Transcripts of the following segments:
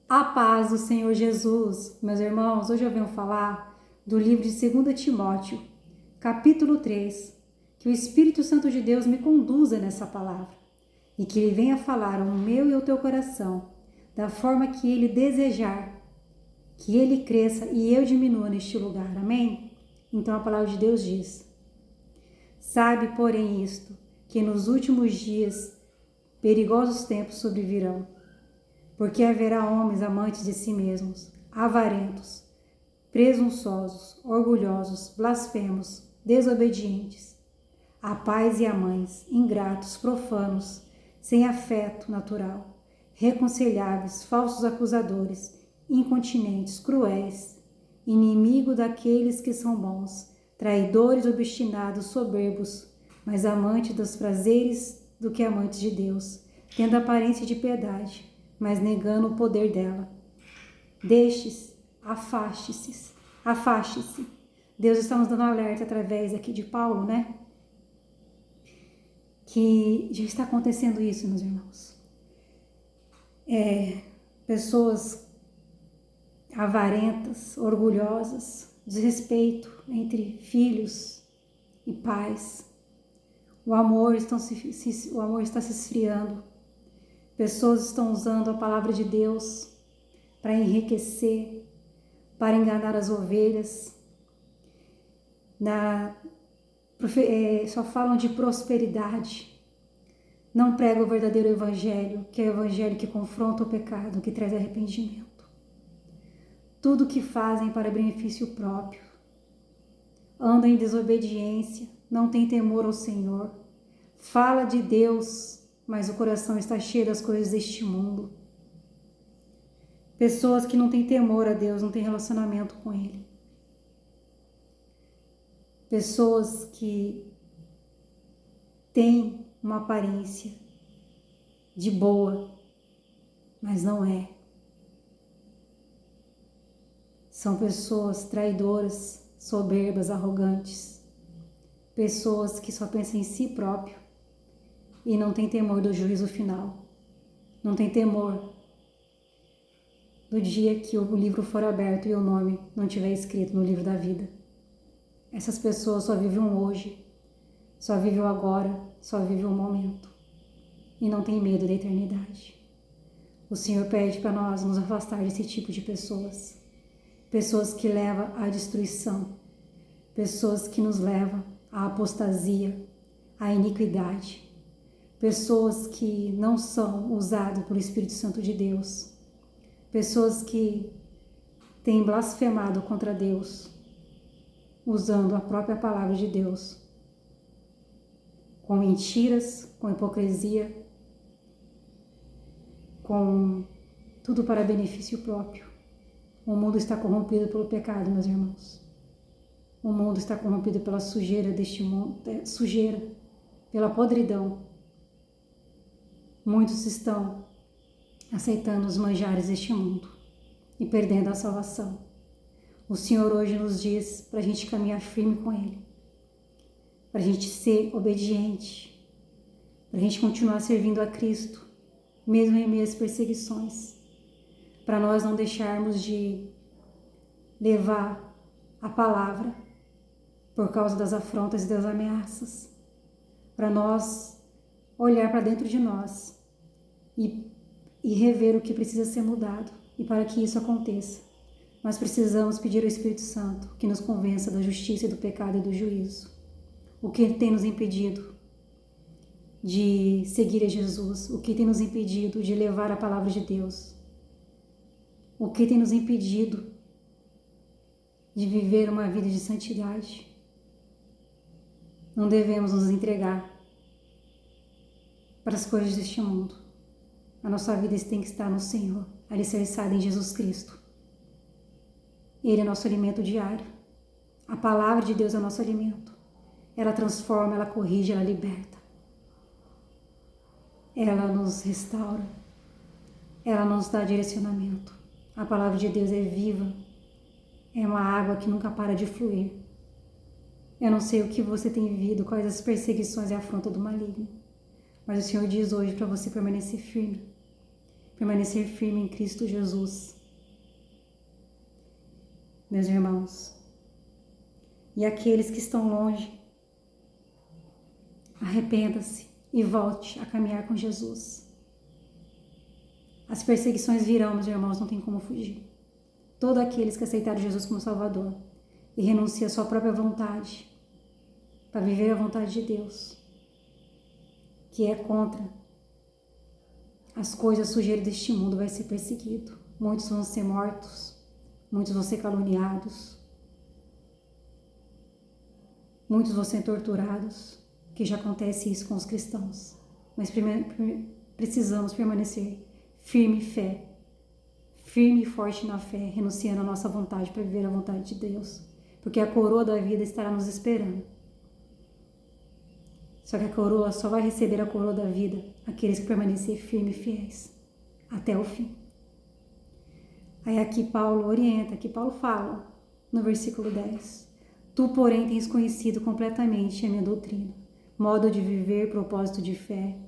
A paz do Senhor Jesus, meus irmãos, hoje eu venho falar do livro de 2 Timóteo, capítulo 3, que o Espírito Santo de Deus me conduza nessa palavra e que Ele venha falar ao meu e ao teu coração, da forma que Ele desejar, que Ele cresça e eu diminua neste lugar, amém? Então a palavra de Deus diz: sabe, porém, isto, que nos últimos dias perigosos tempos sobrevirão. Porque haverá homens amantes de si mesmos, avarentos, presunçosos, orgulhosos, blasfemos, desobedientes, a pais e a mães, ingratos, profanos, sem afeto natural, reconciliáveis, falsos acusadores, incontinentes, cruéis, inimigo daqueles que são bons, traidores, obstinados, soberbos, mais amantes dos prazeres do que amantes de Deus, tendo aparência de piedade, mas negando o poder dela. Destes, afaste-se. Deus está nos dando alerta através aqui de Paulo, né? Que já está acontecendo isso, meus irmãos. Pessoas avarentas, orgulhosas, desrespeito entre filhos e pais. O amor está se esfriando. Pessoas estão usando a palavra de Deus para enriquecer, para enganar as ovelhas. Só falam de prosperidade. Não pregam o verdadeiro evangelho, que é o evangelho que confronta o pecado, que traz arrependimento. Tudo que fazem para benefício próprio. Andam em desobediência, não têm temor ao Senhor. Fala de Deus, mas o coração está cheio das coisas deste mundo. Pessoas que não têm temor a Deus, não têm relacionamento com Ele. Pessoas que têm uma aparência de boa, mas não é. São pessoas traidoras, soberbas, arrogantes. Pessoas que só pensam em si próprio e não tem temor do juízo final. Não tem temor do dia que o livro for aberto e o nome não estiver escrito no livro da vida. Essas pessoas só vivem o hoje, só vivem o agora, só vivem o momento e não tem medo da eternidade. O Senhor pede para nós nos afastar desse tipo de pessoas. Pessoas que levam à destruição. Pessoas que nos levam à apostasia, à iniquidade. Pessoas que não são usadas pelo Espírito Santo de Deus. Pessoas que têm blasfemado contra Deus, usando a própria palavra de Deus, com mentiras, com hipocrisia, com tudo para benefício próprio. O mundo está corrompido pelo pecado, meus irmãos. O mundo está corrompido pela sujeira deste mundo, pela podridão. Muitos estão aceitando os manjares deste mundo e perdendo a salvação. O Senhor hoje nos diz para a gente caminhar firme com Ele, para a gente ser obediente, para a gente continuar servindo a Cristo, mesmo em meio às perseguições, para nós não deixarmos de levar a palavra por causa das afrontas e das ameaças, para nós olhar para dentro de nós e rever o que precisa ser mudado. E para que isso aconteça, nós precisamos pedir ao Espírito Santo que nos convença da justiça e do pecado e do juízo. O que tem nos impedido de seguir a Jesus? O que tem nos impedido de levar a palavra de Deus? O que tem nos impedido de viver uma vida de santidade? Não devemos nos entregar para as coisas deste mundo. A nossa vida tem que estar no Senhor, alicerçada em Jesus Cristo. Ele é nosso alimento diário. A palavra de Deus é nosso alimento. Ela transforma, ela corrige, ela liberta. Ela nos restaura. Ela nos dá direcionamento. A palavra de Deus é viva. É uma água que nunca para de fluir. Eu não sei o que você tem vivido, quais as perseguições e afronta do maligno. Mas o Senhor diz hoje para você permanecer firme. permanecer firme em Cristo Jesus. Meus irmãos, e aqueles que estão longe, arrependa-se e volte a caminhar com Jesus. As perseguições virão, meus irmãos, não tem como fugir. Todos aqueles que aceitaram Jesus como Salvador e renunciam à sua própria vontade para viver a vontade de Deus, que é contra as coisas sujeiras deste mundo, vai ser perseguido. Muitos vão ser mortos, muitos vão ser caluniados, muitos vão ser torturados, que já acontece isso com os cristãos. Mas precisamos permanecer firme e forte na fé, renunciando à nossa vontade para viver a vontade de Deus, porque a coroa da vida estará nos esperando. Só que a coroa só vai receber a coroa da vida aqueles que permanecerem firmes e fiéis até o fim. Aí aqui Paulo orienta, aqui Paulo fala no versículo 10: Tu, porém, tens conhecido completamente a minha doutrina, modo de viver, propósito de fé,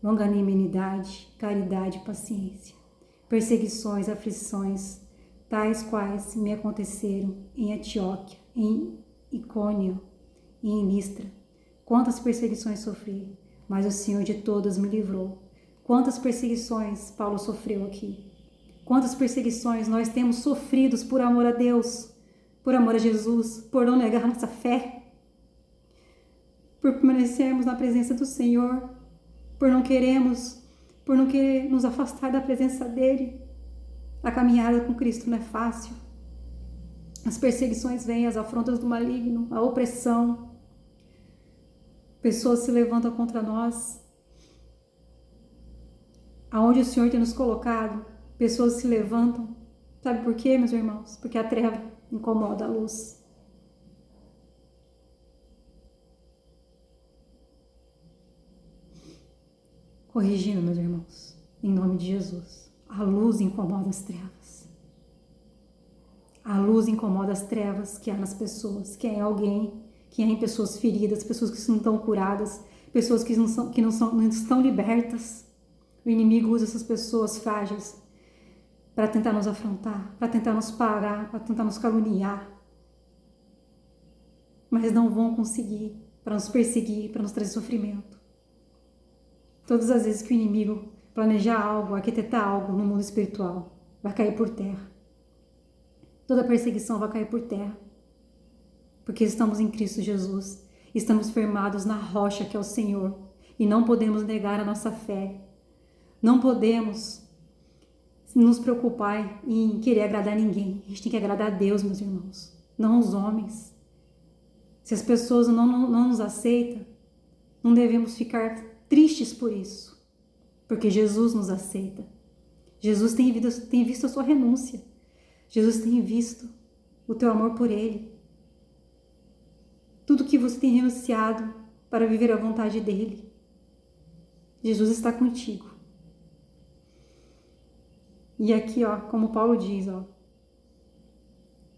longanimidade, caridade e paciência, perseguições, aflições, tais quais me aconteceram em Antioquia, em Icônio e em Listra. Quantas perseguições sofri, mas o Senhor de todas me livrou. Quantas perseguições Paulo sofreu aqui? Quantas perseguições nós temos sofridos por amor a Deus, por amor a Jesus, por não negar nossa fé, por permanecermos na presença do Senhor, por não querer nos afastar da presença dEle. A caminhada com Cristo não é fácil. As perseguições vêm, as afrontas do maligno, a opressão. Pessoas se levantam contra nós. Aonde o Senhor tem nos colocado, pessoas se levantam. Sabe por quê, meus irmãos? Porque a treva incomoda a luz. Corrigindo, meus irmãos, em nome de Jesus. A luz incomoda as trevas. A luz incomoda as trevas que há nas pessoas, que há em alguém, que há em pessoas feridas, pessoas que não estão curadas, pessoas que não estão libertas. O inimigo usa essas pessoas frágeis para tentar nos afrontar, para tentar nos parar, para tentar nos caluniar. Mas não vão conseguir, para nos perseguir, para nos trazer sofrimento. Todas as vezes que o inimigo planejar algo, arquitetar algo no mundo espiritual, vai cair por terra. Toda perseguição vai cair por terra. Porque estamos em Cristo Jesus. Estamos firmados na rocha que é o Senhor. E não podemos negar a nossa fé. Não podemos nos preocupar em querer agradar ninguém. A gente tem que agradar a Deus, meus irmãos. Não os homens. Se as pessoas não nos aceitam, não devemos ficar tristes por isso. Porque Jesus nos aceita. Jesus tem visto a sua renúncia. Jesus tem visto o teu amor por Ele. Tudo que você tem renunciado para viver a vontade dEle. Jesus está contigo. E aqui, como Paulo diz,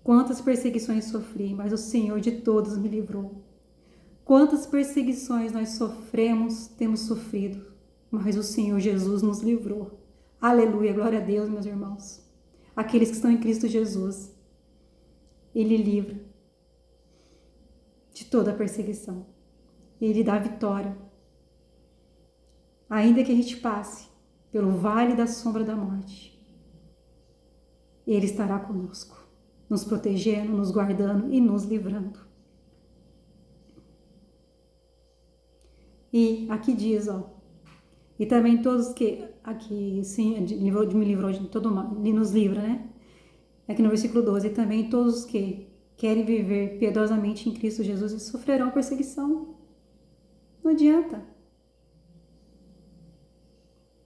quantas perseguições sofri, mas o Senhor de todas me livrou. Quantas perseguições nós temos sofrido, mas o Senhor Jesus nos livrou. Aleluia, glória a Deus, meus irmãos. Aqueles que estão em Cristo Jesus, Ele livra de toda a perseguição. Ele dá a vitória. Ainda que a gente passe pelo vale da sombra da morte, Ele estará conosco, nos protegendo, nos guardando e nos livrando. E aqui diz, e também todos que, aqui sim, me livrou de todo mal, Ele nos livra, né? Aqui no versículo 12, e também todos os que querem viver piedosamente em Cristo Jesus sofrerão perseguição. Não adianta.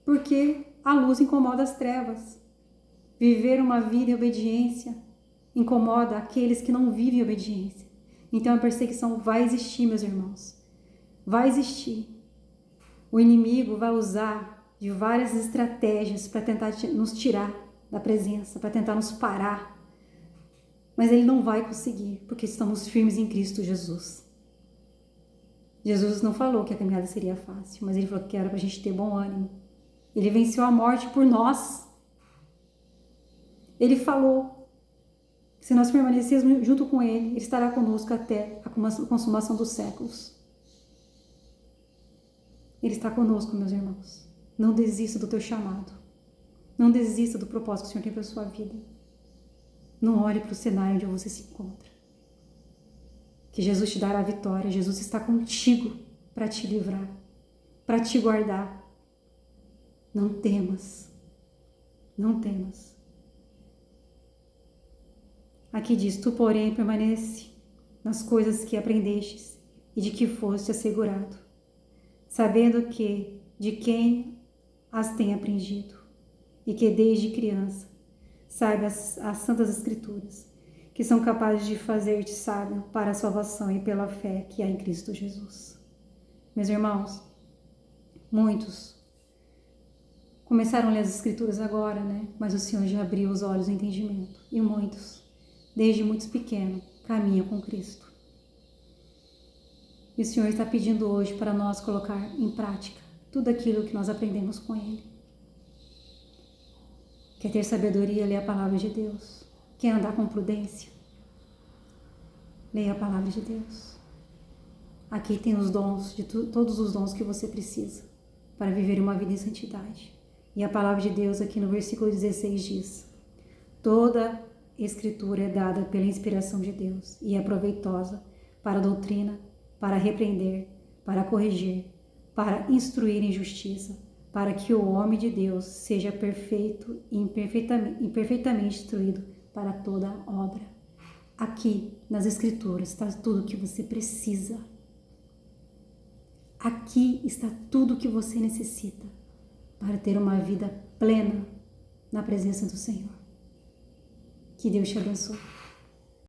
Porque a luz incomoda as trevas. Viver uma vida em obediência incomoda aqueles que não vivem em obediência. Então a perseguição vai existir, meus irmãos. Vai existir. O inimigo vai usar de várias estratégias para tentar nos tirar da presença, para tentar nos parar. Mas ele não vai conseguir, porque estamos firmes em Cristo Jesus. Jesus não falou que a caminhada seria fácil, mas ele falou que era para a gente ter bom ânimo. Ele venceu a morte por nós. Ele falou que se nós permanecermos junto com Ele, Ele estará conosco até a consumação dos séculos. Ele está conosco, meus irmãos. Não desista do teu chamado. Não desista do propósito que o Senhor tem para a sua vida. Não olhe para o cenário onde você se encontra. Que Jesus te dará a vitória. Jesus está contigo para te livrar, para te guardar. Não temas. Não temas. Aqui diz, tu, porém, permanece nas coisas que aprendestes e de que foste assegurado, sabendo que de quem as tem aprendido, e que desde criança saiba as santas escrituras, que são capazes de fazer-te sábio para a salvação e pela fé que há em Cristo Jesus. Meus irmãos, muitos começaram a ler as escrituras agora, né? Mas o Senhor já abriu os olhos do entendimento. E muitos, desde muitos pequenos, caminham com Cristo. E o Senhor está pedindo hoje para nós colocar em prática tudo aquilo que nós aprendemos com Ele. Quer ter sabedoria, leia a palavra de Deus. Quer andar com prudência? Leia a palavra de Deus. Aqui tem os dons, todos os dons que você precisa para viver uma vida em santidade. E a palavra de Deus aqui no versículo 16 diz: toda escritura é dada pela inspiração de Deus e é proveitosa para a doutrina, para repreender, para corrigir, para instruir em justiça, para que o homem de Deus seja perfeito e perfeitamente instruído para toda obra. Aqui nas Escrituras está tudo o que você precisa. Aqui está tudo o que você necessita para ter uma vida plena na presença do Senhor. Que Deus te abençoe.